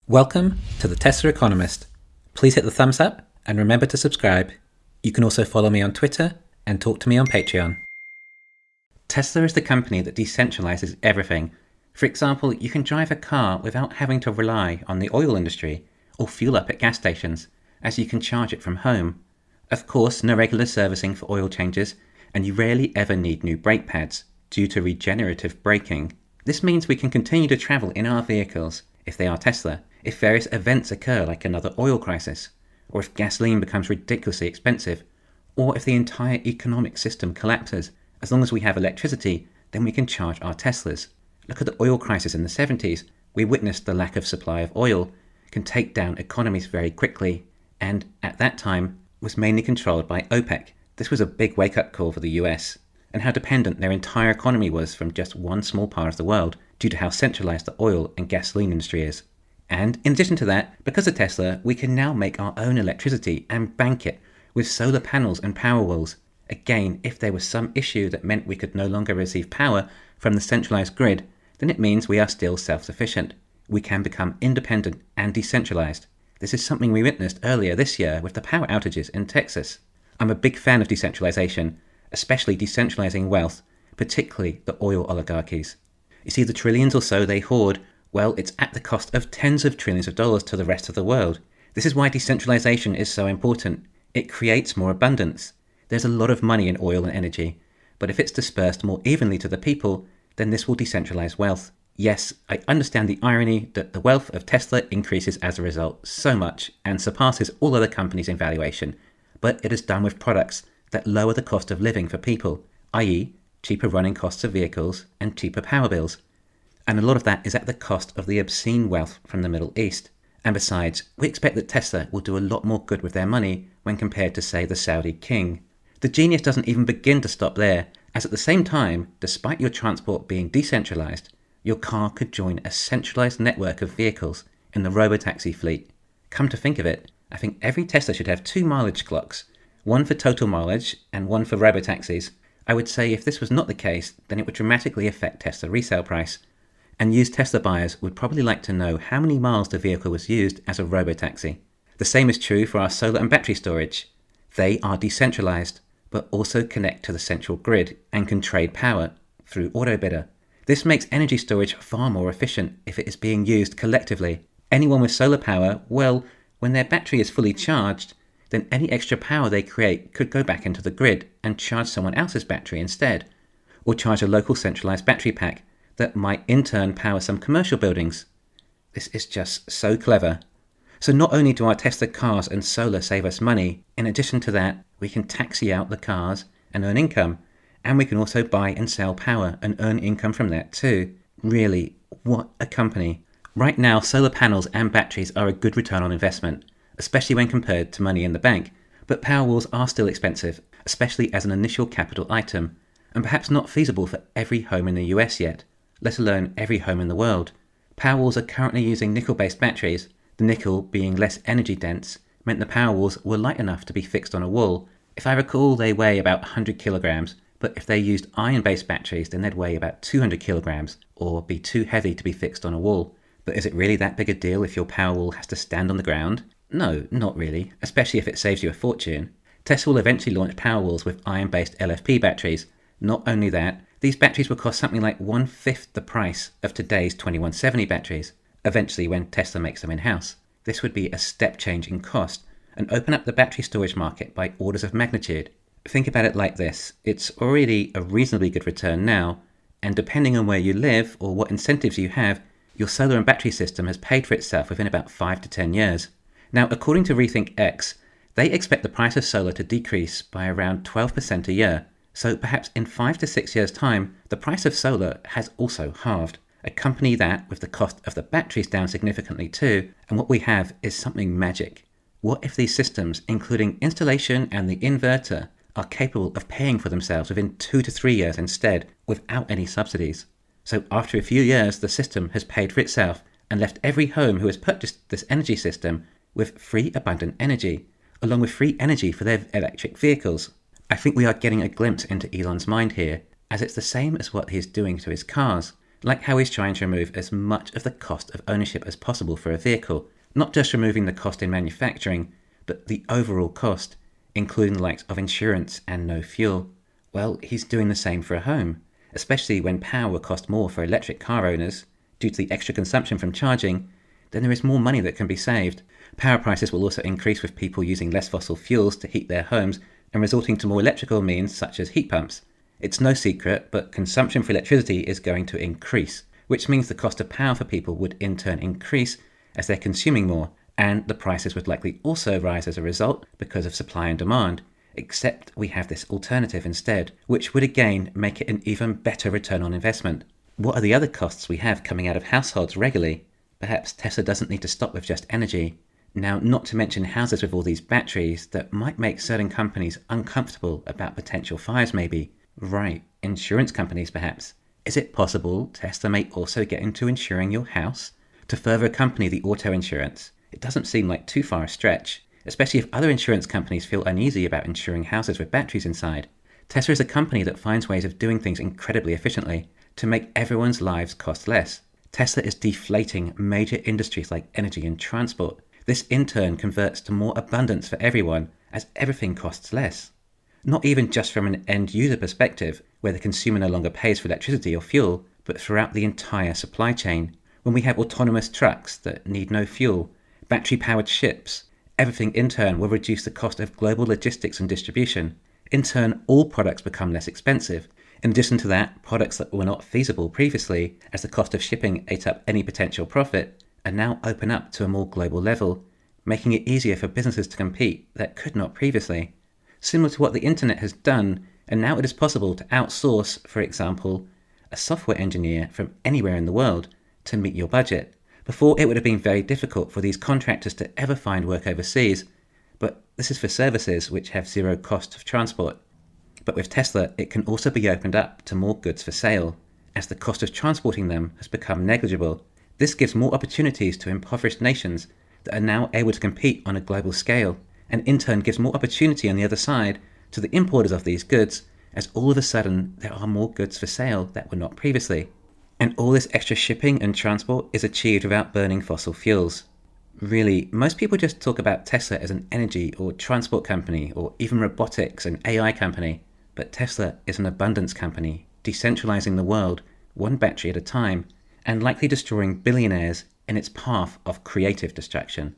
Welcome to the Tesla Economist. Please hit the thumbs up and remember to subscribe. You can also follow me on Twitter and talk to me on Patreon. Tesla is the company that decentralizes everything. For example, you can drive a car without having to rely on the oil industry or fuel up at gas stations, as you can charge it from home. Of course, no regular servicing for oil changes, and you rarely ever need new brake pads due to regenerative braking. This means we can continue to travel in our vehicles, if they are Tesla, if various events occur like another oil crisis, or if gasoline becomes ridiculously expensive, or if the entire economic system collapses. As long as we have electricity, then we can charge our Teslas. Look at the oil crisis in the 70s. We witnessed the lack of supply of oil can take down economies very quickly, and at that time was mainly controlled by OPEC. This was a big wake-up call for the US, and how dependent their entire economy was from just one small part of the world due to how centralized the oil and gasoline industry is. And in addition to that, because of Tesla, we can now make our own electricity and bank it with solar panels and Powerwalls. Again, if there was some issue that meant we could no longer receive power from the centralized grid, then it means we are still self-sufficient. We can become independent and decentralized. This is something we witnessed earlier this year with the power outages in Texas. I'm a big fan of decentralization, especially decentralizing wealth, particularly the oil oligarchies. You see, the trillions or so they hoard, well, it's at the cost of tens of trillions of dollars to the rest of the world. This is why decentralization is so important. It creates more abundance. There's a lot of money in oil and energy, but if it's dispersed more evenly to the people, then this will decentralize wealth. Yes, I understand the irony that the wealth of Tesla increases as a result so much and surpasses all other companies in valuation, but it is done with products that lower the cost of living for people, i.e., cheaper running costs of vehicles and cheaper power bills. And a lot of that is at the cost of the obscene wealth from the Middle East. And besides, we expect that Tesla will do a lot more good with their money when compared to, say, the Saudi king. The genius doesn't even begin to stop there, as at the same time, despite your transport being decentralized, your car could join a centralized network of vehicles in the robotaxi fleet. Come to think of it, I think every Tesla should have 2 mileage clocks, one for total mileage and one for robotaxis. I would say if this was not the case, then it would dramatically affect Tesla resale price. And used Tesla buyers would probably like to know how many miles the vehicle was used as a robotaxi. The same is true for our solar and battery storage. They are decentralized, but also connect to the central grid and can trade power through AutoBidder. This makes energy storage far more efficient if it is being used collectively. Anyone with solar power, well, when their battery is fully charged, then any extra power they create could go back into the grid and charge someone else's battery instead, or charge a local centralized battery pack that might in turn power some commercial buildings. This is just so clever. So not only do our Tesla cars and solar save us money, in addition to that, we can taxi out the cars and earn income. And we can also buy and sell power and earn income from that too. Really, what a company. Right now, solar panels and batteries are a good return on investment, especially when compared to money in the bank. But Powerwalls are still expensive, especially as an initial capital item, and perhaps not feasible for every home in the US yet, let alone every home in the world. Powerwalls are currently using nickel-based batteries. The nickel, being less energy dense, meant the Powerwalls were light enough to be fixed on a wall. If I recall, they weigh about 100 kilograms, but if they used iron-based batteries, then they'd weigh about 200 kilograms, or be too heavy to be fixed on a wall. But is it really that big a deal if your Powerwall has to stand on the ground? No, not really, especially if it saves you a fortune. Tesla will eventually launch Powerwalls with iron-based LFP batteries. Not only that, these batteries will cost something like 1/5 the price of today's 2170 batteries, eventually when Tesla makes them in-house. This would be a step change in cost and open up the battery storage market by orders of magnitude. Think about it like this, it's already a reasonably good return now, and depending on where you live or what incentives you have, your solar and battery system has paid for itself within about 5 to 10 years. Now, according to Rethink X, they expect the price of solar to decrease by around 12% a year. So perhaps in 5 to 6 years' time, the price of solar has also halved. Accompany that with the cost of the batteries down significantly too, and what we have is something magic. What if these systems, including installation and the inverter, are capable of paying for themselves within 2 to 3 years instead, without any subsidies? So after a few years, the system has paid for itself and left every home who has purchased this energy system with free abundant energy, along with free energy for their electric vehicles. I think we are getting a glimpse into Elon's mind here, as it's the same as what he's doing to his cars. like how he's trying to remove as much of the cost of ownership as possible for a vehicle, not just removing the cost in manufacturing, but the overall cost, including the likes of insurance and no fuel. Well, he's doing the same for a home, especially when power will cost more for electric car owners due to the extra consumption from charging. Then there is more money that can be saved. Power prices will also increase with people using less fossil fuels to heat their homes and resorting to more electrical means such as heat pumps. It's no secret, but consumption for electricity is going to increase, which means the cost of power for people would in turn increase as they're consuming more, and the prices would likely also rise as a result because of supply and demand, except we have this alternative instead, which would again make it an even better return on investment. What are the other costs we have coming out of households regularly? Perhaps Tesla doesn't need to stop with just energy. Now, not to mention houses with all these batteries that might make certain companies uncomfortable about potential fires maybe. Right, insurance companies perhaps. Is it possible Tesla may also get into insuring your house? To further accompany the auto insurance, it doesn't seem like too far a stretch, especially if other insurance companies feel uneasy about insuring houses with batteries inside. Tesla is a company that finds ways of doing things incredibly efficiently to make everyone's lives cost less. Tesla is deflating major industries like energy and transport. This in turn converts to more abundance for everyone as everything costs less. Not even just from an end user perspective, where the consumer no longer pays for electricity or fuel, but throughout the entire supply chain. When we have autonomous trucks that need no fuel, battery-powered ships, everything in turn will reduce the cost of global logistics and distribution. In turn, all products become less expensive. In addition to that, products that were not feasible previously, as the cost of shipping ate up any potential profit, are now open up to a more global level, making it easier for businesses to compete that could not previously. Similar to what the internet has done, and now it is possible to outsource, for example, a software engineer from anywhere in the world to meet your budget. Before, it would have been very difficult for these contractors to ever find work overseas, but this is for services which have zero cost of transport. But with Tesla, it can also be opened up to more goods for sale, as the cost of transporting them has become negligible. This gives more opportunities to impoverished nations that are now able to compete on a global scale, and in turn gives more opportunity on the other side to the importers of these goods, as all of a sudden there are more goods for sale that were not previously. And all this extra shipping and transport is achieved without burning fossil fuels. Really, most people just talk about Tesla as an energy or transport company, or even robotics and AI company, but Tesla is an abundance company, decentralizing the world, one battery at a time, and likely destroying billionaires in its path of creative destruction,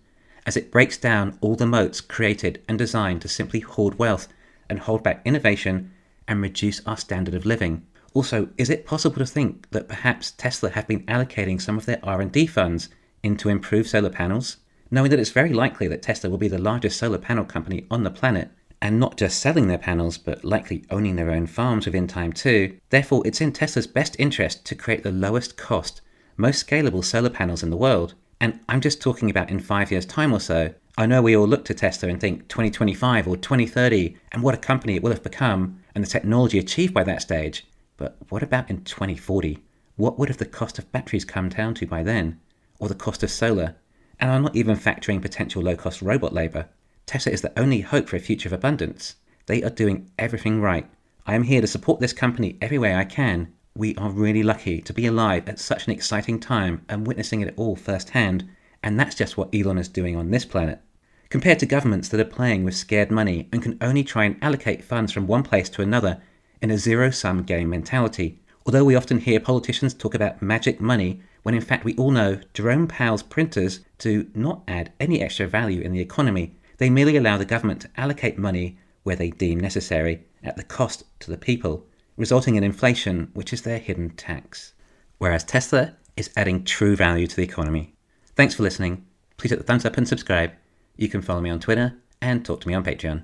as it breaks down all the moats created and designed to simply hoard wealth and hold back innovation and reduce our standard of living. Also, is it possible to think that perhaps Tesla have been allocating some of their R&D funds into improved solar panels, knowing that it's very likely that Tesla will be the largest solar panel company on the planet, and not just selling their panels, but likely owning their own farms within time too? Therefore, it's in Tesla's best interest to create the lowest cost, most scalable solar panels in the world. And I'm just talking about in 5 years' time or so. I know we all look to Tesla and think 2025 or 2030 and what a company it will have become and the technology achieved by that stage. But what about in 2040? What would have the cost of batteries come down to by then? Or the cost of solar? And I'm not even factoring potential low-cost robot labor. Tesla is the only hope for a future of abundance. They are doing everything right. I am here to support this company every way I can. We are really lucky to be alive at such an exciting time and witnessing it all firsthand, and that's just what Elon is doing on this planet. Compared to governments that are playing with scared money and can only try and allocate funds from one place to another in a zero-sum game mentality. Although we often hear politicians talk about magic money, when in fact we all know Jerome Powell's printers do not add any extra value in the economy. They merely allow the government to allocate money where they deem necessary, at the cost to the people, resulting in inflation, which is their hidden tax. Whereas Tesla is adding true value to the economy. Thanks for listening. Please hit the thumbs up and subscribe. You can follow me on Twitter and talk to me on Patreon.